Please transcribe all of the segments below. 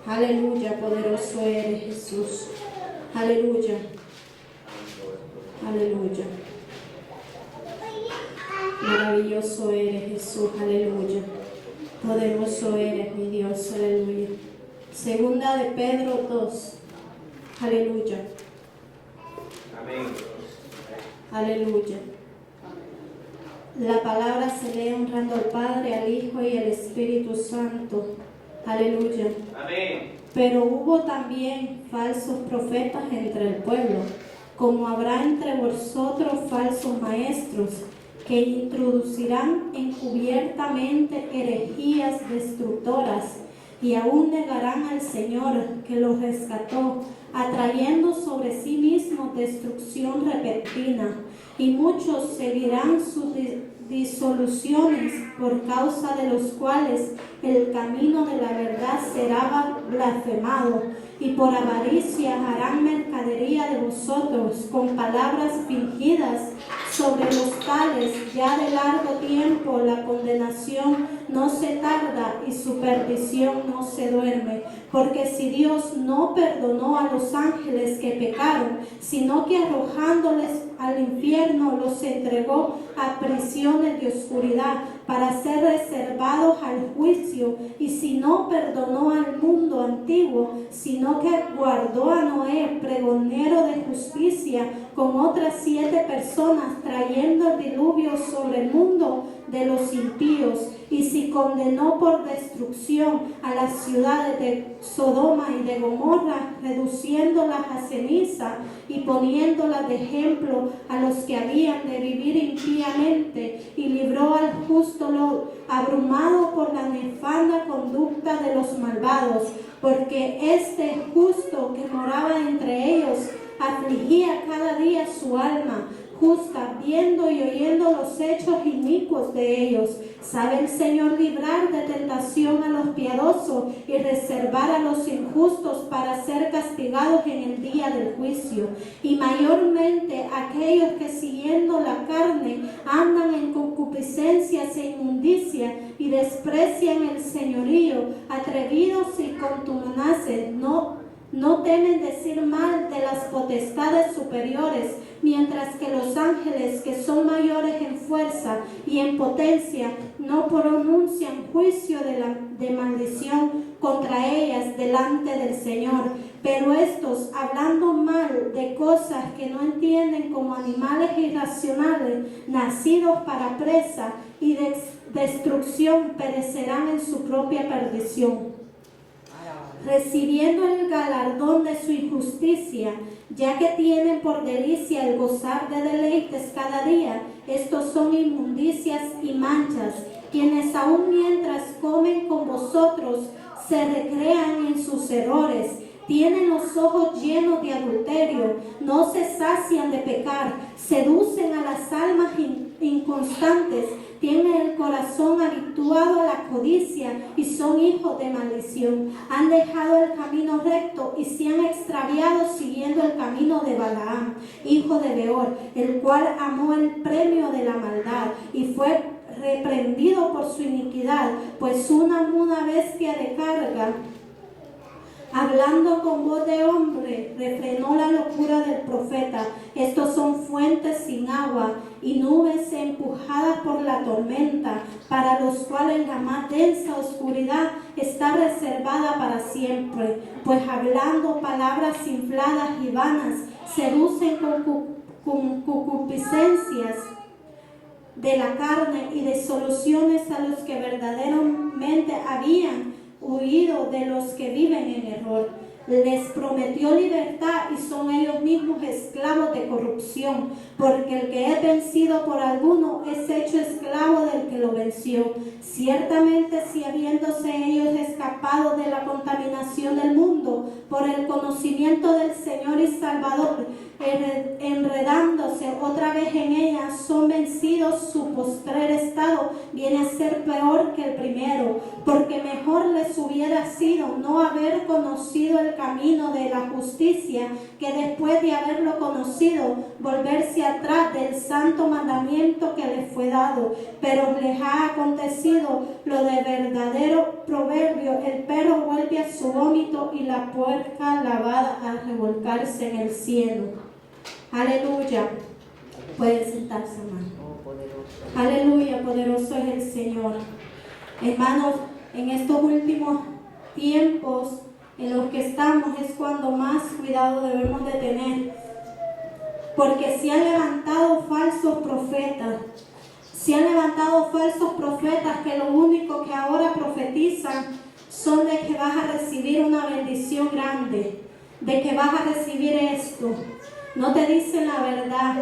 Aleluya, poderoso eres Jesús. Aleluya. Aleluya. Maravilloso eres Jesús. Aleluya. Poderoso eres mi Dios. Aleluya. Segunda de Pedro 2. Aleluya. Amén. Aleluya. La palabra se lee honrando al Padre, al Hijo y al Espíritu Santo. Aleluya. Amén. Pero hubo también falsos profetas entre el pueblo, como habrá entre vosotros falsos maestros, que introducirán encubiertamente herejías destructoras, y aún negarán al Señor que los rescató, atrayendo sobre sí mismos destrucción repentina. Y muchos seguirán sus disoluciones, por causa de los cuales el camino de la verdad será blasfemado, y por avaricia harán mercadería de vosotros con palabras fingidas. Sobre los tales ya de largo tiempo la condenación no se tarda y su perdición no se duerme. Porque si Dios no perdonó a los ángeles que pecaron, sino que arrojándoles al infierno los entregó a prisiones de oscuridad para ser reservados al juicio, y si no perdonó al mundo antiguo, sino que guardó a Noé, pregonero de justicia, con otras 7 personas, trayendo el diluvio sobre el mundo de los impíos, y si condenó por destrucción a las ciudades de Sodoma y de Gomorra, reduciéndolas a ceniza y poniéndolas de ejemplo a los que habían de vivir impíamente, y libró al justo Lot, abrumado por la nefanda conducta de los malvados, porque este justo que moraba entre ellos afligía cada día su alma justa, viendo y oyendo los hechos inicuos de ellos. Sabe el Señor librar de tentación a los piadosos y reservar a los injustos para ser castigados en el día del juicio. Y mayormente aquellos que siguiendo la carne andan en concupiscencias e inmundicia y desprecian el señorío, atrevidos y contumaces, no temen decir mal de las potestades superiores, mientras que los ángeles, que son mayores en fuerza y en potencia, no pronuncian juicio de maldición contra ellas delante del Señor. Pero estos, hablando mal de cosas que no entienden, como animales irracionales, nacidos para presa y destrucción, perecerán en su propia perdición, recibiendo el galardón de su injusticia, ya que tienen por delicia el gozar de deleites cada día. Estos son inmundicias y manchas, quienes aún mientras comen con vosotros se recrean en sus errores. Tienen los ojos llenos de adulterio, no se sacian de pecar, seducen a las almas inconstantes, tienen el corazón habituado a la codicia y son hijos de maldición. Han dejado el camino recto y se han extraviado siguiendo el camino de Balaam, hijo de Beor, el cual amó el premio de la maldad y fue reprendido por su iniquidad, pues una muda bestia de carga, hablando con voz de hombre, refrenó la locura del profeta. Estos son fuentes sin agua y nubes empujadas por la tormenta, para los cuales la más densa oscuridad está reservada para siempre. Pues hablando palabras infladas y vanas, seducen con concupiscencias de la carne y desoluciones a los que verdaderamente habían huido de los que viven en error. Les prometió libertad y son ellos mismos esclavos de corrupción, porque el que es vencido por alguno es hecho esclavo del que lo venció. Ciertamente, si habiéndose ellos escapado de la contaminación del mundo por el conocimiento del Señor y Salvador, enredándose otra vez en ella, son vencidos, su postrer estado viene a ser peor que el primero, porque mejor les hubiera sido no haber conocido el camino de la justicia, que después de haberlo conocido, volverse atrás del santo mandamiento que les fue dado. Pero les ha acontecido lo de verdadero proverbio: el perro vuelve ella su vómito y la puerca lavada a revolcarse en el cielo. Aleluya. Pueden sentarse, hermano. Aleluya, poderoso es el Señor. Hermanos, en estos últimos tiempos en los que estamos es cuando más cuidado debemos de tener, porque se han levantado falsos profetas. Se han levantado falsos profetas que lo único que ahora profetizan son de que vas a recibir una bendición grande, de que vas a recibir esto. No te dicen la verdad,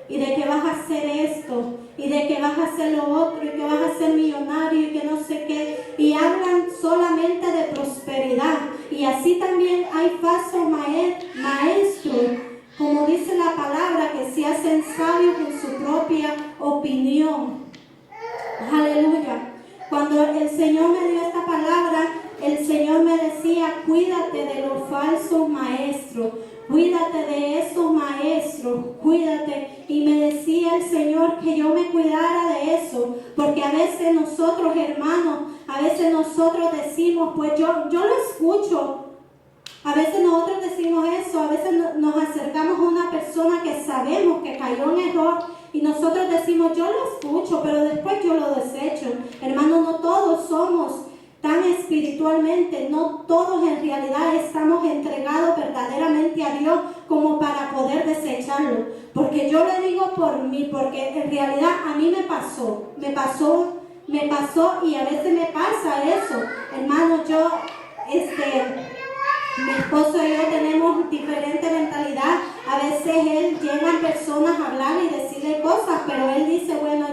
y de que vas a hacer esto, y de que vas a hacer lo otro, y que vas a ser millonario, y que no sé qué, y hablan solamente de prosperidad. Y así también hay falsos maestros, como dice la palabra, que se hacen sabios en su propia opinión. Aleluya. Cuando el Señor me dio esta palabra, el Señor me decía: cuídate de los falsos maestros, cuídate de esos maestros, cuídate. Y me decía el Señor que yo me cuidara de eso, porque a veces nosotros, hermanos, a veces nosotros decimos, pues yo lo escucho. A veces nosotros decimos eso, a veces nos acercamos a una persona que sabemos que cayó en error y nosotros decimos, yo lo escucho, pero después yo lo desecho. Hermanos, no todos somos tan espiritualmente, no todos en realidad estamos entregados verdaderamente a Dios como para poder desecharlo. Porque yo le digo por mí, porque en realidad a mí me pasó y a veces me pasa eso. Hermanos, mi esposo y yo tenemos diferente mentalidad. A veces él llegan personas a hablar y decirle cosas, pero él dice, bueno,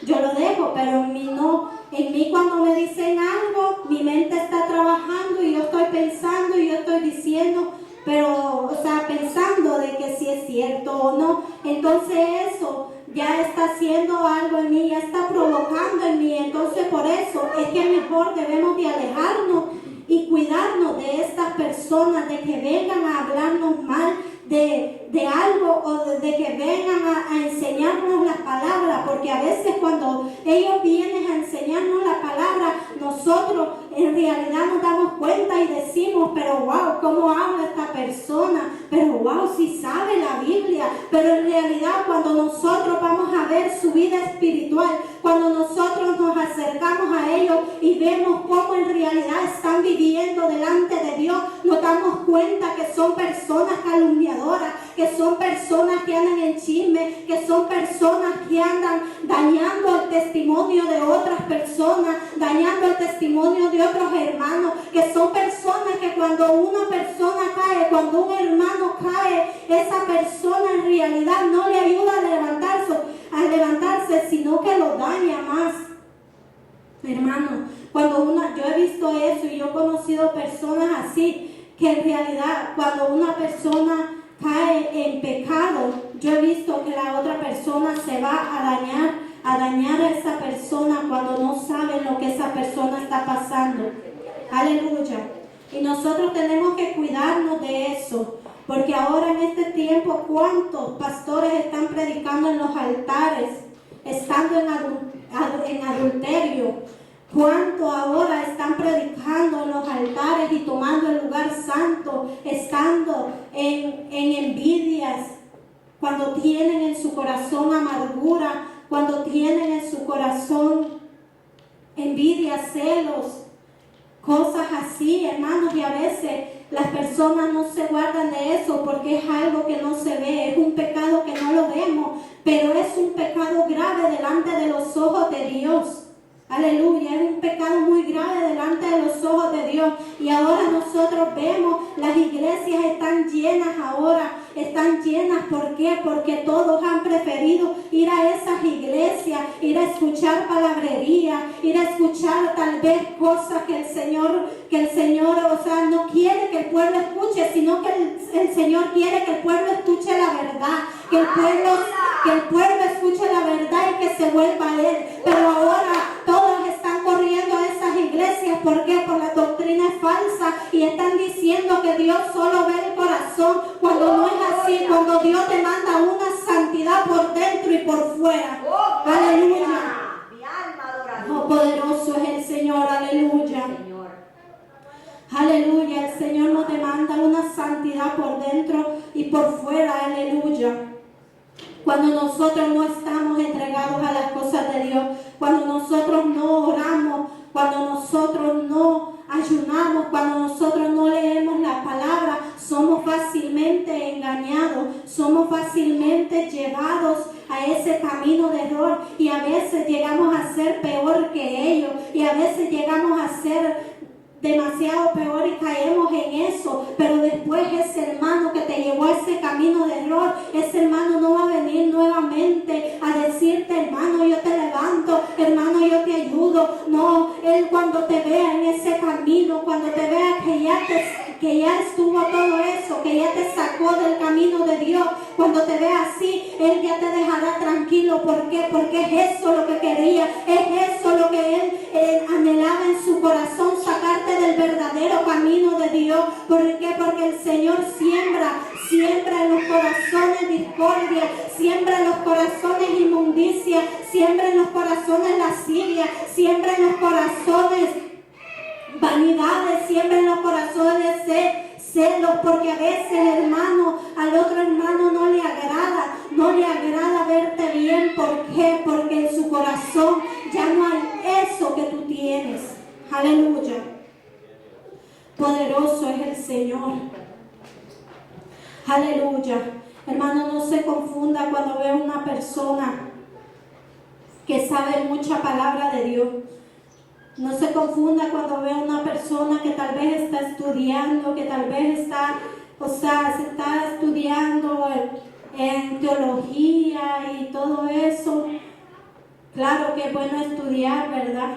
yo lo dejo, pero en mí no. En mí cuando me dicen algo, mi mente está trabajando y yo estoy pensando y yo estoy diciendo, pero, pensando de que si es cierto o no. Entonces eso ya está haciendo algo en mí, ya está provocando en mí. Entonces por eso es que mejor debemos de alejarnos y cuidarnos de estas personas, de que vengan a hablarnos mal de algo o de que vengan a enseñarnos las palabras, porque a veces cuando ellos vienen a enseñarnos la palabra, nosotros en realidad nos damos cuenta y decimos, pero wow, ¿cómo habla esta persona? Pero wow, si sabe la Biblia. Pero en realidad cuando nosotros vamos a ver su vida espiritual, cuando nosotros nos acercamos a ellos y vemos cómo en realidad están viviendo delante de Dios, nos damos cuenta que son personas calumniadoras, que son personas que andan en chisme, que son personas que andan dañando el testimonio de otras personas, dañando el testimonio de otros hermanos, que son personas que cuando una persona cae, cuando un hermano cae, esa persona en realidad no le ayuda a levantarse, sino que lo daña más. Hermano, yo he visto eso y yo he conocido personas así, que en realidad cuando una persona cae en pecado, yo he visto que la otra persona se va a dañar a esa persona cuando no saben lo que esa persona está pasando. Aleluya. Y nosotros tenemos que cuidarnos de eso, porque ahora en este tiempo, ¿cuántos pastores están predicando en los altares, estando en adulterio? ¿Cuánto ahora están predicando en los altares y tomando el lugar santo, estando en envidias, cuando tienen en su corazón amargura, cuando tienen en su corazón envidia, celos, cosas así, hermanos? Y a veces las personas no se guardan de eso porque es algo que no se ve, es un pecado que no lo vemos, pero es un pecado grave delante de los ojos de Dios. Aleluya, es un pecado muy grave delante de los ojos de Dios. Y ahora nosotros vemos, las iglesias están llenas ahora, están llenas. ¿Por qué? Porque todos han preferido ir a esas iglesias, ir a escuchar palabrería, ir a escuchar tal vez cosas que el Señor, no quiere que el pueblo escuche, sino que el Señor quiere que el pueblo escuche la verdad, que el pueblo escuche la verdad y que se vuelva a Él. Pero ahora todos están corriendo a esas iglesias. ¿Por qué? Por la doctrina es falsa y están diciendo que Dios solo ve el corazón, cuando no es así, cuando Dios te manda una santidad por dentro y por fuera. Aleluya. Oh, poderoso es el Señor, aleluya. Aleluya, el Señor nos demanda una santidad por dentro y por fuera, aleluya. Cuando nosotros no estamos entregados a las cosas de Dios, cuando nosotros no oramos, cuando nosotros no ayunamos, cuando nosotros no leemos la palabra, somos fácilmente engañados, somos fácilmente llevados a ese camino de error y a veces llegamos a ser peor que ellos y a veces llegamos a ser demasiado peor y caemos en eso, pero después ese hermano que te llevó a ese camino de error, ese hermano no va a venir nuevamente a decirte, hermano, yo te levanto, hermano, yo te ayudo. No, él cuando te vea en ese camino, cuando te vea que ya estuvo todo eso, que ya te sacó del camino de Dios, cuando te vea así, él ya te dejará tranquilo. ¿Por qué? Porque es eso lo que quería, es eso lo que él anhelaba en su corazón, sacarte del verdadero camino de Dios. ¿Por qué? Porque el Señor siembra en los corazones discordia, siembra en los corazones inmundicia, siembra en los corazones lascivia, siembra en los corazones vanidades, siembra en los corazones celos, porque a veces, hermano, al otro hermano no le agrada verte bien. ¿Por qué? Porque en su corazón ya no hay eso que tú tienes. Aleluya. Poderoso es el Señor. Aleluya. Hermano, no se confunda cuando vea una persona que sabe mucha palabra de Dios. No se confunda cuando vea una persona que tal vez está estudiando, que tal vez está estudiando en teología y todo eso. Claro que es bueno estudiar, ¿verdad?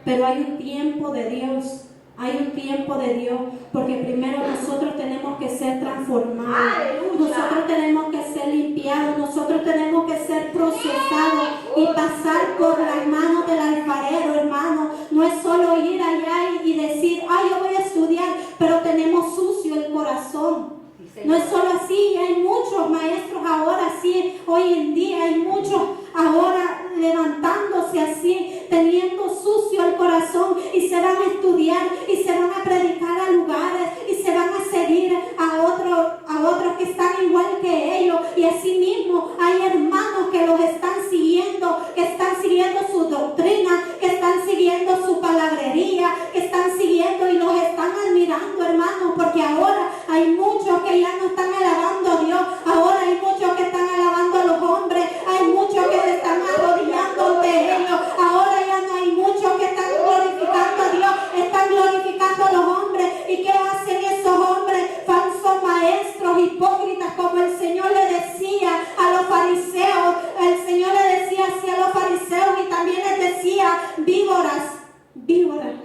Pero hay un tiempo de Dios. Hay un tiempo de Dios, porque primero nosotros tenemos que ser transformados. ¡Aleluya! Nosotros tenemos que ser limpiados, nosotros tenemos que ser procesados y pasar por las manos del alfarero, hermano. No es solo ir allá y decir, yo voy a estudiar, pero tenemos sucio el corazón. No es solo así, hay muchos maestros ahora, sí, hoy en día hay muchos ahora levantándose así, teniendo sucio el corazón, y se van a estudiar y se van a predicar a lugares y se van a seguir a otros que están igual que ellos, y así mismo hay hermanos que los están siguiendo, que están siguiendo su doctrina, que están siguiendo su palabrería, que están siguiendo y los están admirando, hermanos, porque ahora hay muchos que ya no están alabando a Dios, ahora hay muchos que están alabando a los hombres, hay muchos que se están arrodillando ante ellos, ahora ya no hay muchos que están glorificando a Dios, están glorificando a los hombres. ¿Y qué hacen esos hombres? Falsos maestros, hipócritas, como el Señor le decía a los fariseos. El Señor le decía así a los fariseos y también les decía víboras,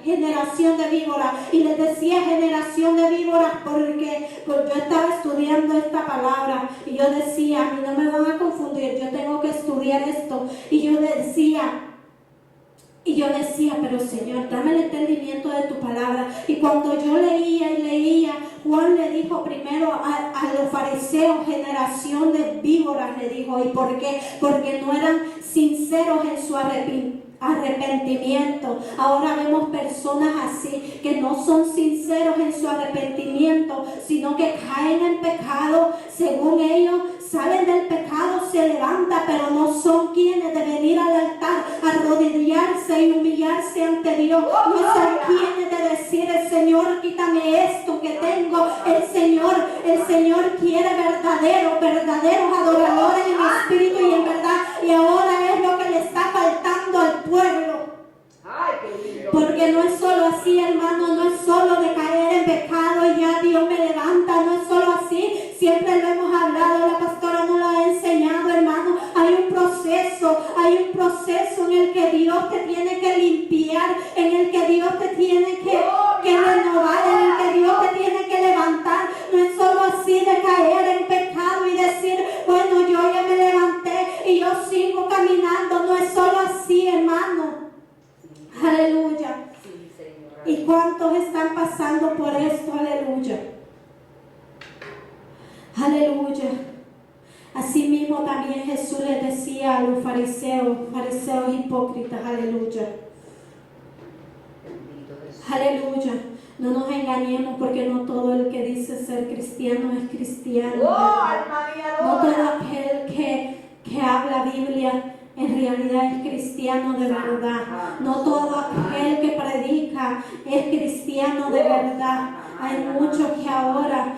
generación de víboras, y les decía generación de víboras porque yo estaba estudiando esta palabra y yo decía, a mí no me van a confundir, yo tengo que estudiar esto, y yo decía, pero Señor, dame el entendimiento de tu palabra. Y cuando yo leía, Juan le dijo primero a los fariseos, generación de víboras, le dijo. ¿Y por qué? Porque no eran sinceros en su arrepentimiento. Ahora vemos personas así, que no son sinceros en su arrepentimiento, sino que caen en pecado. Según ellos, salen del pecado, se levantan, pero no son quienes de venir al altar, arrodillarse y humillarse ante Dios. No son quienes de decir, el Señor, quítame esto que tengo. El Señor quiere verdaderos adoradores en espíritu y en verdad. Y ahora es lo que le está faltando al pueblo. Porque no es solo así, hermano, no es solo de caer en pecado y ya Dios me levanta, no es solo así. Siempre lo hemos hablado, la pastora nos lo ha enseñado, hermano. Hay un proceso en el que Dios te tiene que limpiar, en el que Dios te tiene que renovar, en el que Dios te tiene que levantar. No es solo así de caer en pecado y decir, bueno, yo ya me levanté y yo sigo caminando. No es solo así, hermano. Aleluya. ¿Y cuántos están pasando por esto? Aleluya. Aleluya. Asimismo también Jesús les decía a los fariseos hipócritas, aleluya. Aleluya. No nos engañemos, porque no todo el que dice ser cristiano es cristiano. Alma mía, No adora. todo aquel que habla Biblia en realidad es cristiano de verdad. No todo aquel que predica es cristiano de verdad. Hay muchos que ahora,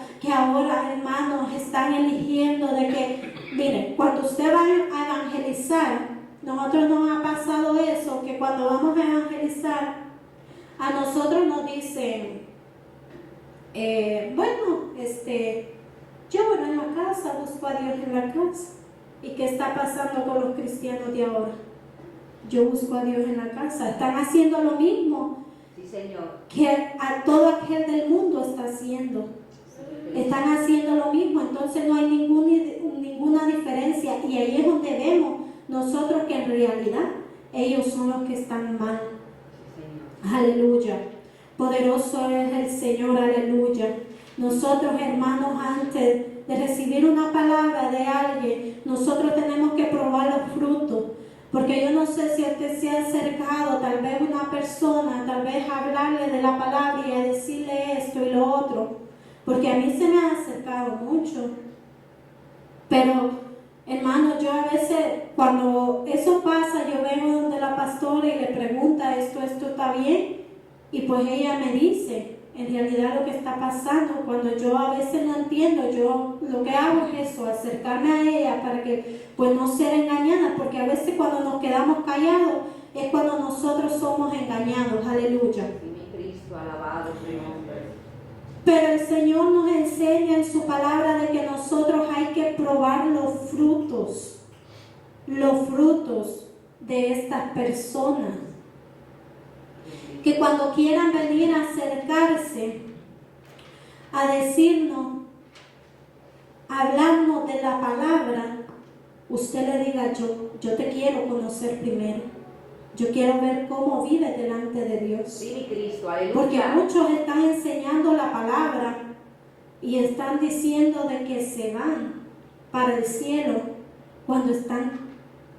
hermanos, están eligiendo de que, miren, cuando usted va a evangelizar, nosotros nos ha pasado eso, que cuando vamos a evangelizar, a nosotros nos dicen, yo voy en la casa, busco a Dios en la casa. ¿Y qué está pasando con los cristianos de ahora? Yo busco a Dios en la casa. Están haciendo lo mismo, Sí, Señor. que a todo aquel del mundo está haciendo. Están haciendo lo mismo, entonces no hay ninguna diferencia. Y ahí es donde vemos nosotros que en realidad ellos son los que están mal. Sí, Señor. Aleluya. Poderoso es el Señor, aleluya. Nosotros, hermanos, antes de recibir una palabra de alguien, nosotros tenemos que probar los frutos. Porque yo no sé si usted se ha acercado, tal vez una persona, tal vez a hablarle de la palabra y a decirle esto y lo otro. Porque a mí se me ha acercado mucho. Pero, hermano, yo a veces, cuando eso pasa, yo vengo donde la pastora y le pregunta, ¿esto está bien? Y pues ella me dice, en realidad lo que está pasando. Cuando yo a veces no entiendo, yo lo que hago es eso, acercarme a ella para que pues no ser engañada, porque a veces cuando nos quedamos callados es cuando nosotros somos engañados, aleluya. Y mi Cristo, alabado tu nombre. Pero el Señor nos enseña en su palabra de que nosotros hay que probar los frutos de estas personas. Que cuando quieran venir a acercarse a decirnos, a hablarnos de la palabra, usted le diga, yo te quiero conocer primero. Yo quiero ver cómo vives delante de Dios. Sí, mi Cristo, aleluya. Porque muchos están enseñando la palabra y están diciendo de que se van para el cielo cuando están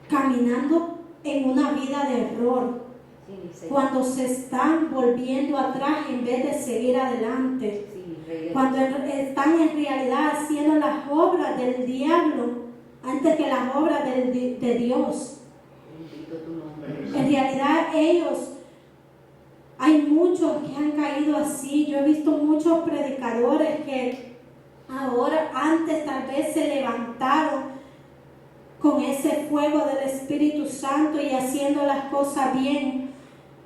caminando en una vida de error. Sí, mi Señor. Cuando se están volviendo atrás en vez de seguir adelante. Sí, mi Rey. Cuando están en realidad haciendo las obras del diablo antes que las obras de Dios. Bendito tu nombre. En realidad hay muchos que han caído así. Yo he visto muchos predicadores que ahora, antes tal vez se levantaron con ese fuego del Espíritu Santo y haciendo las cosas bien.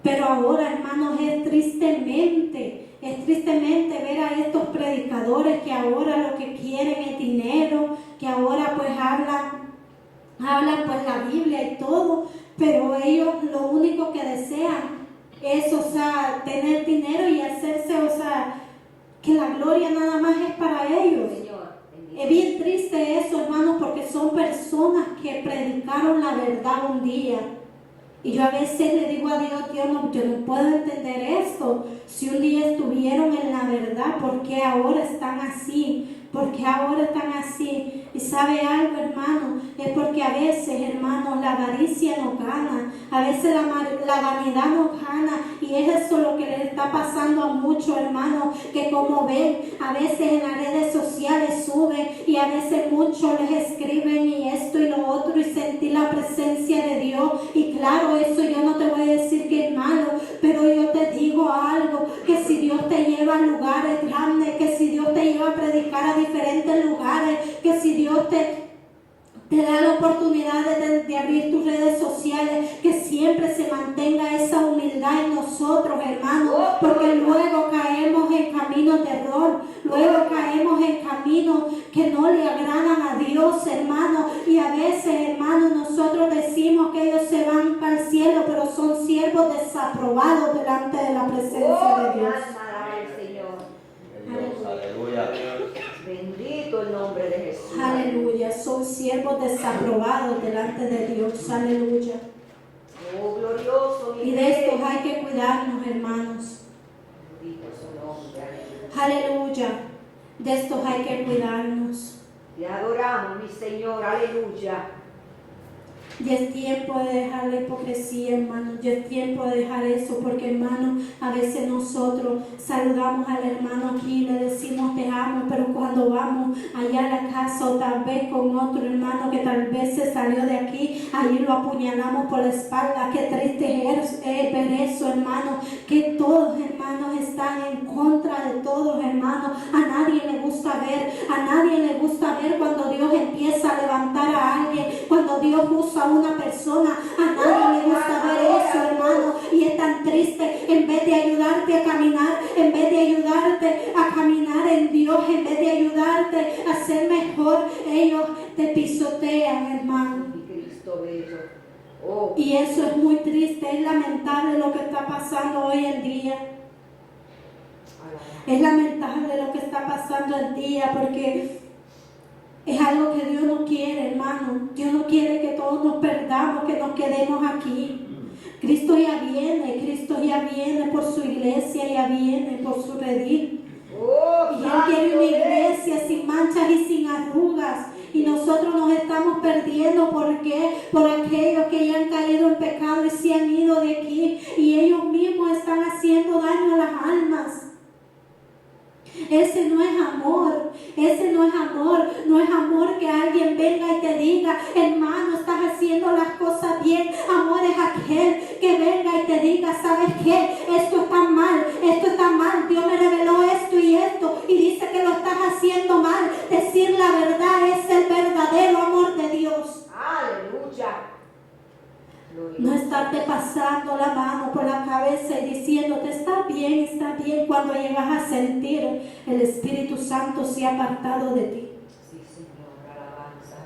Pero ahora, hermanos, es tristemente ver a estos predicadores que ahora lo que quieren es dinero, que ahora pues hablan pues la Biblia y todo, pero ellos lo único que desean es, tener dinero y hacerse, que la gloria nada más es para ellos. Señor, bendito. Es bien triste eso, hermanos, porque son personas que predicaron la verdad un día. Y yo a veces le digo a Dios, yo no puedo entender esto. Si un día estuvieron en la verdad, ¿por qué ahora están así? ¿Por qué ahora están así? Y sabe algo, hermano, es porque a veces, hermanos, la avaricia nos gana, a veces la vanidad nos gana, y es eso lo que le está pasando a muchos, hermanos, que como ven, a veces en las redes sociales suben, y a veces muchos les escriben y esto y lo otro, y sentir la presencia de Dios, y claro, eso yo no te voy a decir que es malo, pero yo te digo algo, que si Dios te lleva a lugares grandes, que si Dios te lleva a predicar a diferentes lugares, que si Dios te da la oportunidad de abrir tus redes sociales, que siempre se mantenga esa humildad en nosotros, hermanos, porque luego caemos en caminos de error, luego caemos en caminos que no le agradan a Dios, hermanos, y a veces, hermanos, nosotros decimos que ellos se van para el cielo, pero son siervos desaprobados delante de la presencia de Dios. Aleluya. Bendito el nombre de Jesús. Aleluya, son siervos desaprobados delante de Dios, aleluya. Oh, glorioso mi Y de estos hay que cuidarnos, hermanos. Bendito su nombre. Aleluya, de estos hay que cuidarnos. Te adoramos, mi Señor, aleluya. Ya es tiempo de dejar la hipocresía, hermano. Ya es tiempo de dejar eso, porque, hermano, a veces nosotros saludamos al hermano aquí, le decimos te amo, pero cuando vamos allá a la casa o tal vez con otro hermano que tal vez se salió de aquí, ahí lo apuñalamos por la espalda. Qué triste es ver eso, hermano, que todos, hermanos, están en contra de todos, hermanos. A nadie le gusta ver cuando Dios empieza a levantar a alguien, cuando Dios usa a una persona. A nadie le gusta ver eso, hermano, y es tan triste. En vez de ayudarte a caminar, en vez de ayudarte a caminar en Dios, en vez de ayudarte a ser mejor, ellos te pisotean, hermano. Cristo bello. Oh. Y eso es muy triste, es lamentable lo que está pasando hoy en día. Es lamentable lo que está pasando hoy en día, porque es algo que Dios no quiere, hermano. Dios no quiere que todos nos perdamos, que nos quedemos aquí. Cristo ya viene por su iglesia, ya viene por su redil. Y Él quiere una iglesia sin manchas y sin arrugas. Y nosotros nos estamos perdiendo. ¿Por qué? Por aquellos que ya han caído en pecado y se han ido de aquí. Y ellos mismos están haciendo daño a las almas. Ese no es amor, no es amor que alguien venga y te diga, hermano, estás haciendo las cosas bien. Amor es aquel que venga y te diga, ¿sabes qué? Esto está mal, Dios me reveló esto y dice que lo estás haciendo mal. Decir la verdad es el verdadero amor de Dios. Aleluya. No estarte pasando la mano por la cabeza y diciéndote está bien, cuando llegas a sentir el Espíritu Santo se ha apartado de ti. Sí, Señor, alabanza.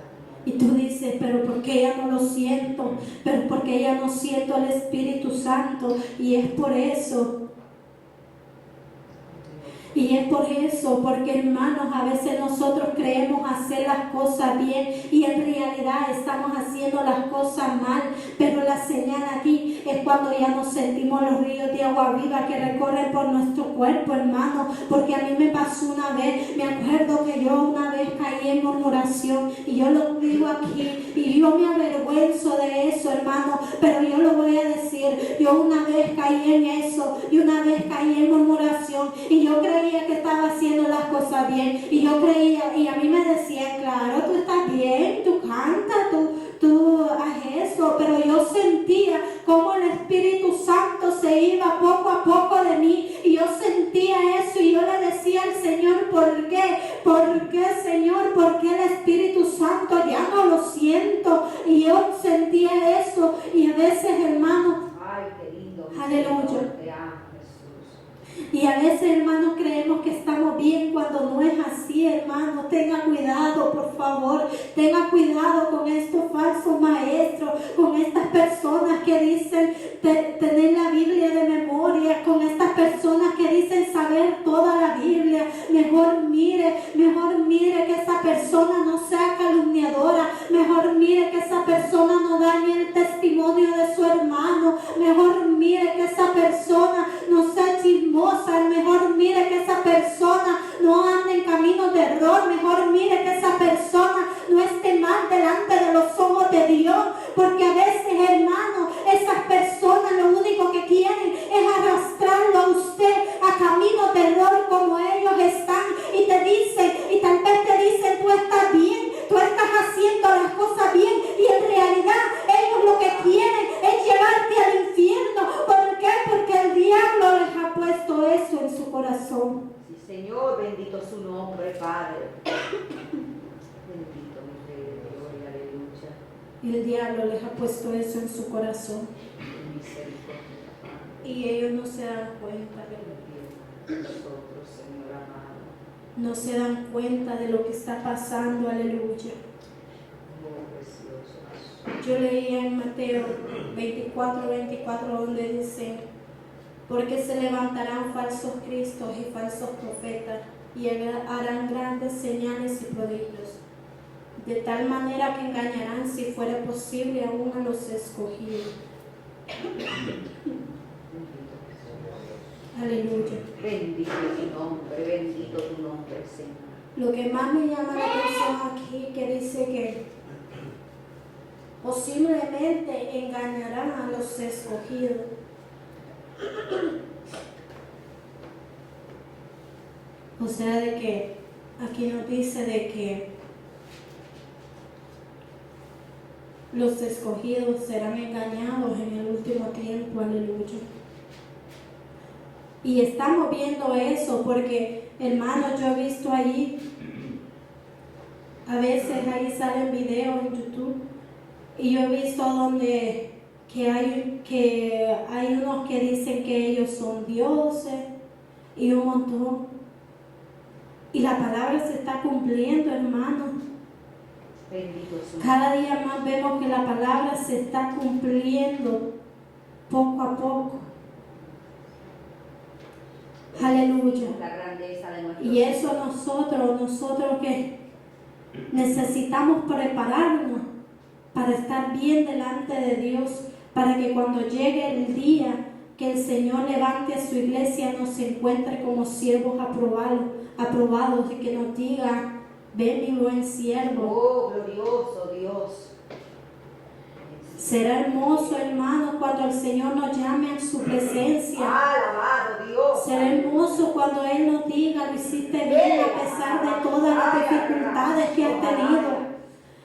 Y tú dices, pero ¿por qué ya no lo siento? Pero ¿por qué ya no siento el Espíritu Santo? Y es por eso. Y es por eso, porque, hermanos, a veces nosotros creemos hacer las cosas bien y en realidad estamos haciendo las cosas mal. Pero la señal aquí es cuando ya nos sentimos los ríos de agua viva que recorren por nuestro cuerpo, hermano. Porque a mí me pasó una vez, me acuerdo que yo una vez caí en murmuración y yo lo digo aquí y yo me avergüenzo de eso, hermano, pero yo lo voy a decir. Yo una vez caí en eso y una vez caí en murmuración y yo creía que estaba haciendo las cosas bien y yo creía y a mí me decían, claro, tú estás bien, tú cantas, tú haces eso, pero yo sentía como el Espíritu Santo se iba poco a poco de mí y yo sentía eso y yo le decía al Señor, ¿por qué? ¿Por qué, Señor? ¿Por qué el Espíritu Santo ya no lo siento? Y yo sentía eso y a veces, hermano, ay, qué lindo, aleluya. Señor, te amo, Jesús. Y a veces, hermanos, creemos que estamos bien cuando no es así, hermano. Tenga cuidado, por favor. Tenga cuidado con estos falsos maestros, con estas personas que dicen tener la Biblia de memoria, con estas personas que dicen saber toda la Biblia. Mejor mire que esa persona no sea calumniadora. Mejor mire que esa persona no dañe el testimonio de su hermano. Mejor mire que esa persona no sea chismosa. Mejor mire que esa persona no ande en caminos de error. Mejor mire que esa persona no esté mal delante de los ojos de Dios. Porque a veces, hermano, esas personas lo único que quieren es arrastrarlo a usted a caminos de error como ellos están. Y te dicen, y tal vez te dicen, tú estás bien, tú estás haciendo las cosas bien. Y en realidad ellos lo que quieren es llevarte al infierno. ¿Por qué? Porque el diablo les ha puesto eso en su corazón. Sí, Señor, bendito su nombre, Padre. Bendito mi Rey de gloria, aleluya. Y el diablo les ha puesto eso en su corazón. Misericordia, Padre. Y ellos no se dan cuenta Nosotros, Señor amado. no se dan cuenta de lo que está pasando, aleluya. Oh, precioso Jesús. Yo leía en Mateo 24, donde dice, porque se levantarán falsos cristos y falsos profetas y harán grandes señales y prodigios, de tal manera que engañarán, si fuera posible, aún a los escogidos. Aleluya. Bendito tu nombre, Señor. Lo que más me llama la atención aquí, que dice que posiblemente engañarán a los escogidos. O sea, de que aquí nos dice de que los escogidos serán engañados en el último tiempo, aleluya. Y estamos viendo eso porque, hermanos, yo he visto allí, a veces ahí salen videos en YouTube, y yo he visto donde que hay unos que dicen que ellos son dioses y un montón. Y la palabra se está cumpliendo, hermanos. Bendito sea. Cada día más vemos que la palabra se está cumpliendo poco a poco. Aleluya. La grandeza de nuestro Y eso nosotros que necesitamos prepararnos para estar bien delante de Dios, para que cuando llegue el día que el Señor levante a su iglesia nos encuentre como siervos aprobados y que nos diga: ven mi buen siervo. Oh, glorioso Dios. Será hermoso, hermano, cuando el Señor nos llame a su presencia. Alabado Dios. Será hermoso cuando Él nos diga: lo hiciste bien a pesar de todas las dificultades que has tenido,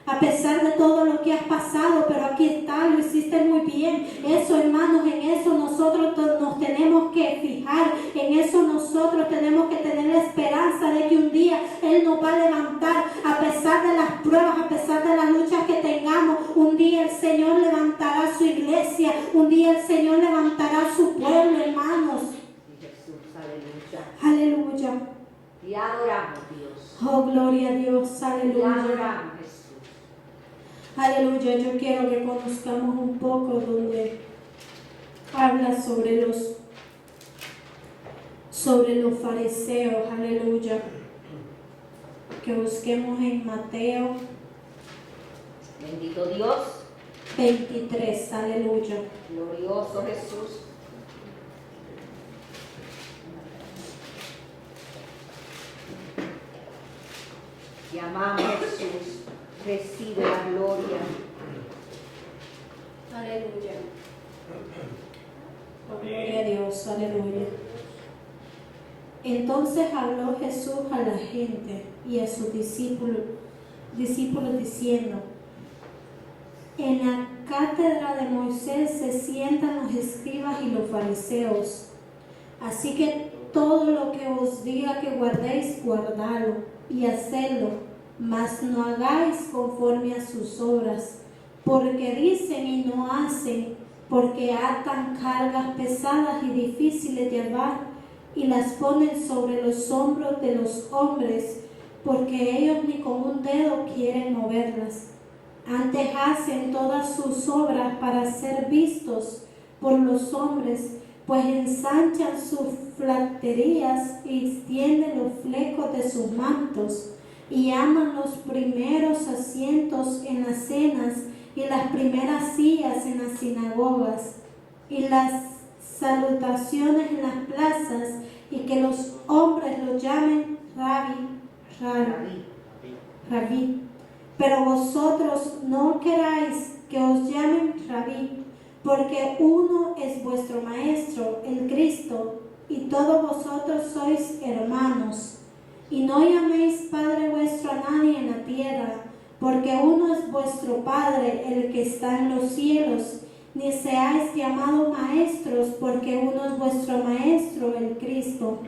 a pesar de todo lo que has pasado, pero aquí está, lo hiciste muy bien. Eso, hermanos, en eso nosotros nos tenemos que fijar, en eso nosotros tenemos que tener la esperanza de que un día Él nos va a levantar, a pesar de las pruebas, a pesar de las luchas que tengamos. Un día el Señor levantará su iglesia, un día el Señor levantará su pueblo, hermanos. Y Jesús, aleluya. Aleluya. Y adoramos, Dios. Oh, gloria a Dios, Y aleluya. adoramos, Jesús. Aleluya, yo quiero que conozcamos un poco donde habla sobre los fariseos, aleluya. Que busquemos en Mateo Bendito Dios. 23, aleluya. Glorioso Jesús. Te amamos, Jesús. Recibe la gloria. Aleluya. Oh, gloria a Dios, aleluya. Entonces habló Jesús a la gente y a sus discípulos diciendo: en la cátedra de Moisés se sientan los escribas y los fariseos. Así que todo lo que os diga que guardéis, guardadlo y hacedlo, mas no hagáis conforme a sus obras, porque dicen y no hacen, porque atan cargas pesadas y difíciles de llevar y las ponen sobre los hombros de los hombres, porque ellos ni con un dedo quieren moverlas. Antes hacen todas sus obras para ser vistos por los hombres, pues ensanchan sus flaterías y extienden los flecos de sus mantos, y aman los primeros asientos en las cenas y las primeras sillas en las sinagogas y las salutaciones en las plazas, y que los hombres los llamen rabí. Pero vosotros no queráis que os llamen rabí, porque uno es vuestro maestro, el Cristo, y todos vosotros sois hermanos. Y no llaméis Padre vuestro a nadie en la tierra, porque uno es vuestro Padre, el que está en los cielos. Ni seáis llamados maestros, porque uno es vuestro Maestro, el Cristo.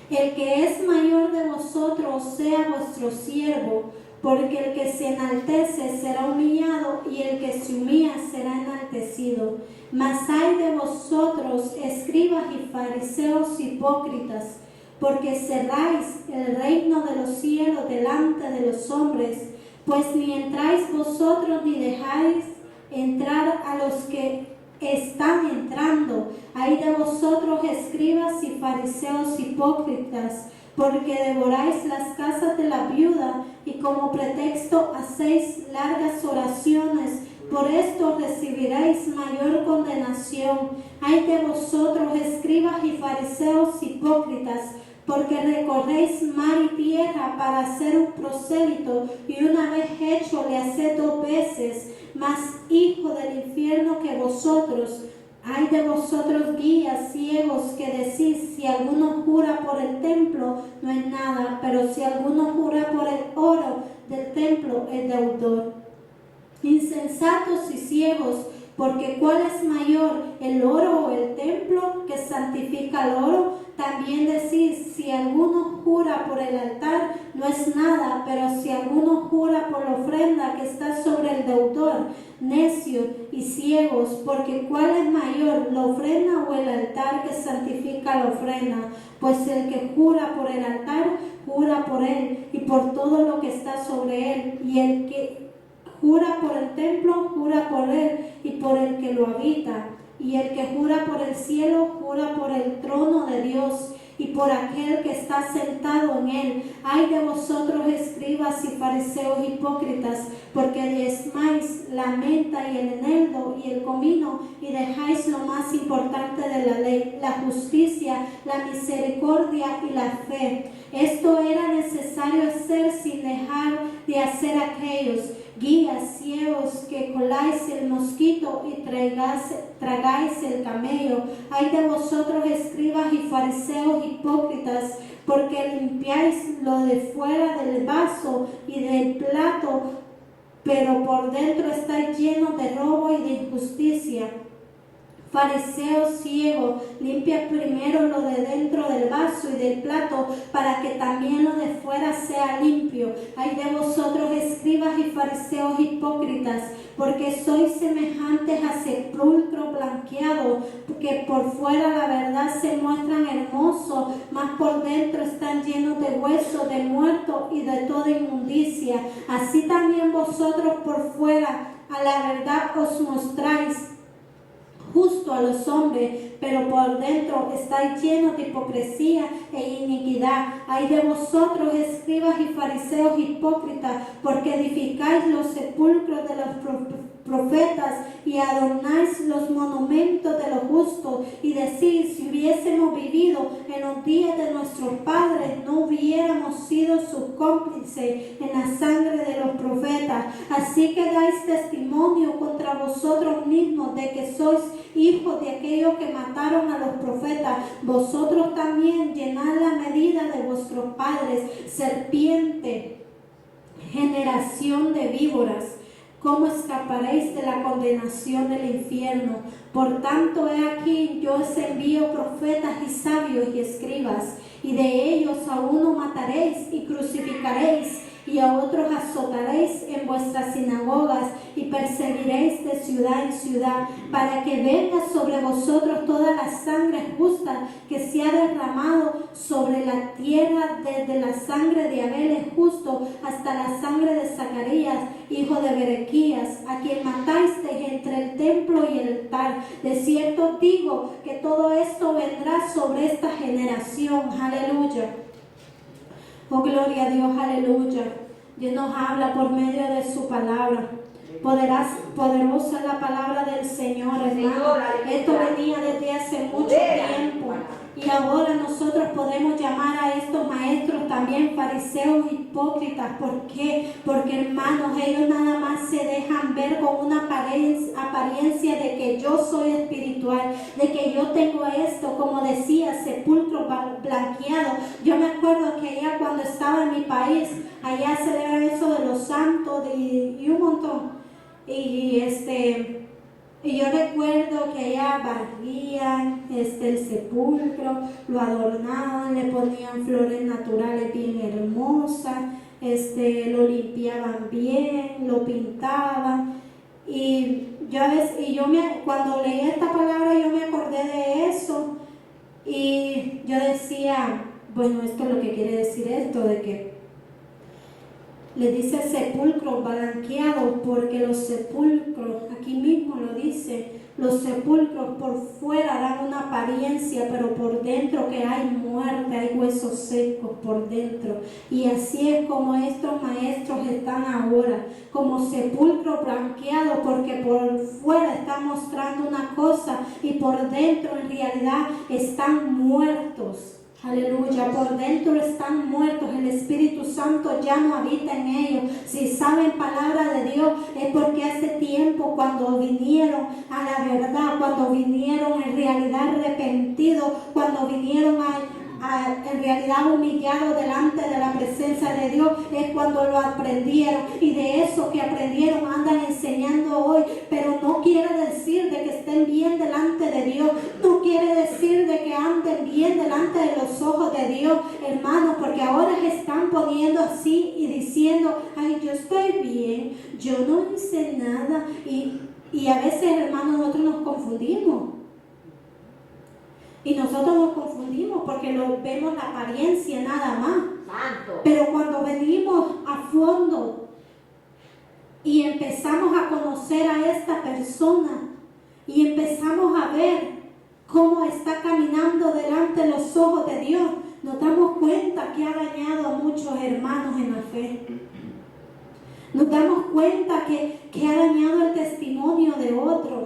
El que es mayor de vosotros sea vuestro siervo, porque el que se enaltece será humillado, y el que se humilla será enaltecido. Mas ay de vosotros, escribas y fariseos hipócritas, porque cerráis el reino de los cielos delante de los hombres, pues ni entráis vosotros ni dejáis entrar a los que están entrando. Ay de vosotros, escribas y fariseos hipócritas, porque devoráis las casas de la viuda y como pretexto hacéis largas oraciones. Por esto recibiréis mayor condenación. Ay de vosotros, escribas y fariseos hipócritas, porque recorréis mar y tierra para hacer un prosélito, y una vez hecho le hacéis 2 veces. más hijo del infierno que vosotros. Ay de vosotros guías ciegos que decís, si alguno jura por el templo, no es nada, pero si alguno jura por el oro del templo, es deudor. Insensatos y ciegos, porque ¿cuál es mayor, el oro o el templo que santifica el oro? También decís, si alguno jura por el altar, no es nada, pero si alguno jura por la ofrenda que está sobre el deudor, necios y ciegos, porque ¿cuál es mayor, la ofrenda o el altar que santifica la ofrenda? Pues el que jura por el altar, jura por él y por todo lo que está sobre él, y el que jura por el templo, jura por él y por el que lo habita. Y el que jura por el cielo, jura por el trono de Dios y por aquel que está sentado en él. Ay de vosotros, escribas y fariseos hipócritas, porque diezmáis la menta y el eneldo y el comino, y dejáis lo más importante de la ley, la justicia, la misericordia y la fe. Esto era necesario hacer sin dejar de hacer aquellos. Guías ciegos que coláis el mosquito y tragáis el camello. Ay de vosotros, escribas y fariseos hipócritas, porque limpiáis lo de fuera del vaso y del plato, pero por dentro estáis llenos de robo y de injusticia. Fariseo ciego, limpia primero lo de dentro del vaso y del plato, para que también lo de fuera sea limpio. Ay de vosotros, escribas y fariseos hipócritas, porque sois semejantes a sepulcro blanqueado, que por fuera la verdad se muestran hermosos, mas por dentro están llenos de huesos de muerto y de toda inmundicia. Así también vosotros por fuera a la verdad os mostráis justo a los hombres, pero por dentro estáis llenos de hipocresía e iniquidad. Ay de vosotros, escribas y fariseos hipócritas, porque edificáis los sepulcros de los profetas y adornáis los monumentos de los justos, y decís, si hubiésemos vivido en los días de nuestros padres, no hubiéramos sido sus cómplices en la sangre de los profetas. Así que dais testimonio contra vosotros mismos de que sois hijos de aquellos que mataron a los profetas. Vosotros también llenad la medida de vuestros padres. Serpiente, generación de víboras, ¿cómo escaparéis de la condenación del infierno? Por tanto, he aquí, yo os envío profetas y sabios y escribas, y de ellos a uno mataréis y crucificaréis, y a otros azotaréis en vuestras sinagogas, y perseguiréis de ciudad en ciudad, para que venga sobre vosotros toda la sangre justa que se ha derramado sobre la tierra, desde la sangre de Abel el justo hasta la sangre de Zacarías, hijo de Berequías, a quien matasteis entre el templo y el altar. De cierto digo que todo esto vendrá sobre esta generación. Aleluya. Oh, gloria a Dios, aleluya. Dios nos habla por medio de su palabra. Poderosa es la palabra del Señor, hermano. Esto venía desde hace mucho tiempo. Y ahora nosotros podemos llamar a estos maestros también fariseos hipócritas. ¿Por qué? Porque, hermanos, ellos nada más se dejan ver con una apariencia de que yo soy espiritual, de que yo tengo esto, como decía, sepulcro blanqueado. Yo me acuerdo que allá cuando estaba en mi país, allá celebran eso de los santos y un montón. Y yo recuerdo que allá barrían el sepulcro, lo adornaban, le ponían flores naturales bien hermosas, lo limpiaban bien, lo pintaban. Cuando leí esta palabra yo me acordé de eso y yo decía, bueno, esto es lo que quiere decir esto, de que le dice sepulcro blanqueado, porque los sepulcros, aquí mismo lo dice, los sepulcros por fuera dan una apariencia, pero por dentro que hay muerte, hay huesos secos por dentro. Y así es como estos maestros están ahora, como sepulcro blanqueado, porque por fuera están mostrando una cosa y por dentro en realidad están muertos. Aleluya, por dentro están muertos, el Espíritu Santo ya no habita en ellos. Si saben palabra de Dios es porque hace tiempo cuando vinieron a la verdad, cuando vinieron en realidad arrepentidos, cuando vinieron en realidad humillados delante de la presencia de Dios, es cuando lo aprendieron, y de eso que aprendieron andan enseñando hoy. Pero no quiere decir de que estén bien delante de Dios, no quiere decir de que anden bien delante de los ojos de Dios, hermanos, porque ahora se están poniendo así y diciendo: ay, yo estoy bien, yo no hice nada, y a veces, hermanos, nosotros nos confundimos. Y nosotros nos confundimos porque vemos la apariencia nada más. Santo. Pero cuando venimos a fondo y empezamos a conocer a esta persona y empezamos a ver cómo está caminando delante de los ojos de Dios, nos damos cuenta que ha dañado a muchos hermanos en la fe. Nos damos cuenta que ha dañado el testimonio de otros.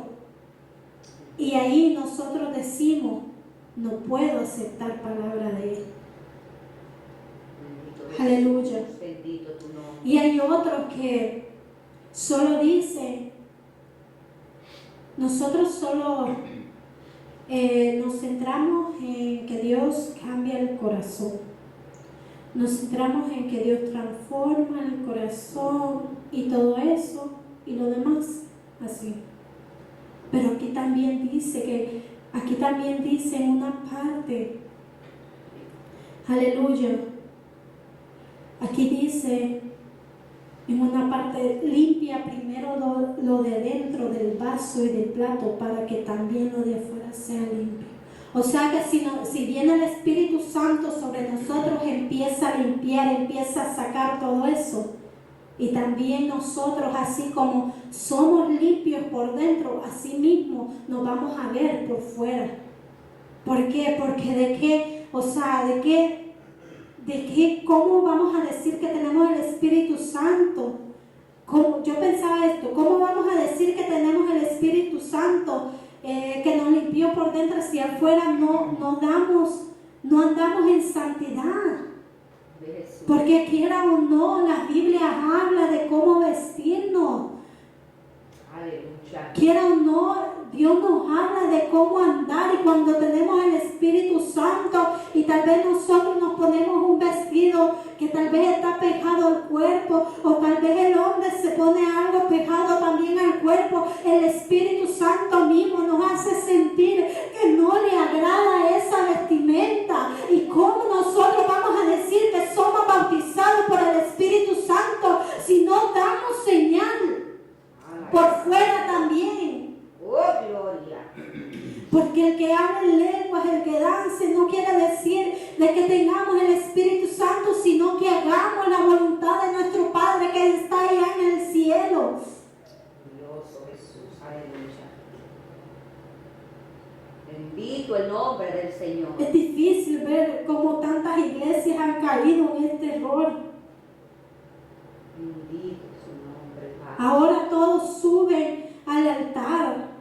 Y ahí nosotros decimos: no puedo aceptar palabra de Él. Aleluya. Bendito tu nombre. Y hay otros que solo dicen, nosotros solo nos centramos en que Dios cambia el corazón. Nos centramos en que Dios transforma el corazón y todo eso y lo demás así. Pero aquí también dice en una parte, aleluya, aquí dice en una parte: limpia primero lo de dentro del vaso y del plato para que también lo de afuera sea limpio. O sea que si viene el Espíritu Santo sobre nosotros, empieza a limpiar, empieza a sacar todo eso. Y también nosotros, así como somos limpios por dentro, así mismo nos vamos a ver por fuera. ¿Por qué? Porque ¿cómo vamos a decir que tenemos el Espíritu Santo? Yo pensaba esto: ¿cómo vamos a decir que tenemos el Espíritu Santo que nos limpió por dentro si afuera no andamos en santidad? Porque quiera o no, la Biblia habla de cómo vestirnos. Aleluya. Quiera o no, Dios nos habla de cómo andar. Y cuando tenemos el Espíritu Santo y tal vez nosotros nos ponemos un vestido que tal vez está pegado al cuerpo, o tal vez el hombre se pone algo pegado también al cuerpo, el Espíritu Santo mismo nos hace sentir que no le agrada esa vestimenta. ¿Y cómo nosotros vamos a decir que somos bautizados por el Espíritu Santo si no damos señal por fuera también? Oh, gloria. Porque el que habla en lenguas, el que dance, no quiere decir de que tengamos el Espíritu Santo, sino que hagamos la voluntad de nuestro Padre que está allá en el cielo. Glorioso Jesús, aleluya. Bendito el nombre del Señor. Es difícil ver cómo tantas iglesias han caído en este error. Bendito su nombre, Padre. Ahora todos suben al altar.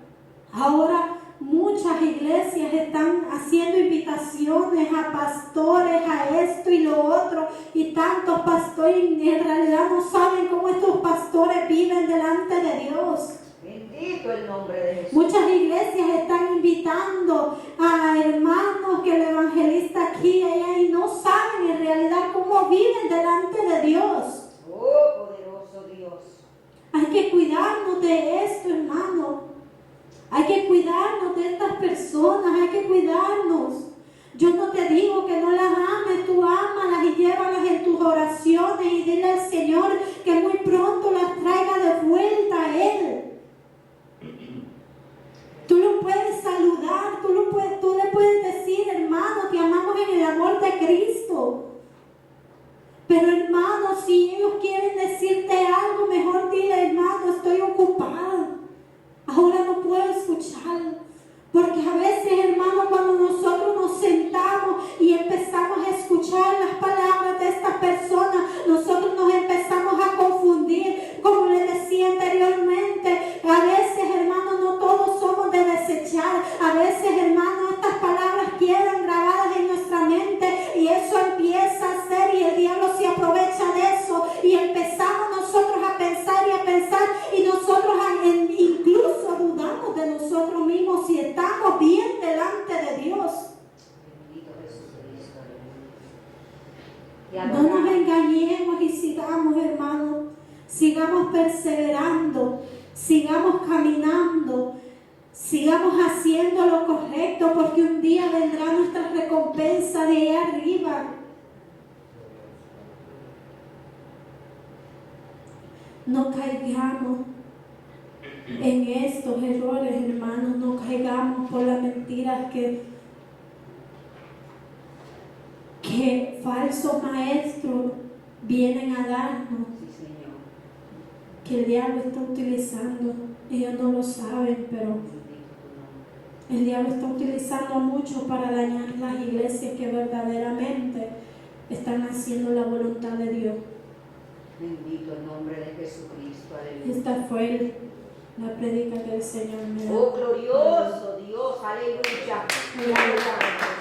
Ahora muchas iglesias están haciendo invitaciones a pastores, a esto y lo otro, y tantos pastores en realidad no saben cómo estos pastores viven delante de Dios. Bendito el nombre de Jesús. Muchas iglesias están invitando a hermanos que el evangelista aquí y allá, y no saben en realidad cómo viven delante de Dios. Oh, poderoso Dios. Hay que cuidarnos de esto, hermano. Hay que cuidarnos de estas personas, hay que cuidarnos. Yo no te digo que no las ames, tú ámalas y llévalas en tus oraciones y dile al Señor que muy pronto las traiga de vuelta a Él. Tú lo puedes saludar, tú le puedes decir: hermano, te amamos en el amor de Cristo. Pero hermano, si ellos quieren decirte algo, mejor dile: hermano, estoy ocupada, ahora no puedo escuchar. Porque a veces, hermano, cuando nosotros nos sentamos y empezamos a escuchar las palabras de estas personas, nosotros nos empezamos a confundir. Como les decía anteriormente, a veces, hermano, no todos somos de desechar. A veces, hermano, estas palabras quedan grabadas en nuestra mente empieza a hacer y el diablo se aprovecha de eso y empezamos nosotros a pensar y nosotros incluso dudamos de nosotros mismos si estamos bien delante de Dios. Bendito Jesucristo. No nos engañemos y sigamos, hermanos, sigamos perseverando, sigamos caminando, sigamos haciendo lo correcto, porque un día vendrá nuestra recompensa de allá arriba. No caigamos en estos errores, hermanos, no caigamos por las mentiras que falsos maestros vienen a darnos, Sí, Señor. que el diablo está utilizando. Ellos no lo saben, pero Bendito tu nombre. el diablo está utilizando mucho para dañar las iglesias que verdaderamente están haciendo la voluntad de Dios. Bendito el nombre de Jesucristo. Aleluya. Esta fue la prédica que el Señor me dio. Oh, glorioso Dios. Aleluya. Aleluya.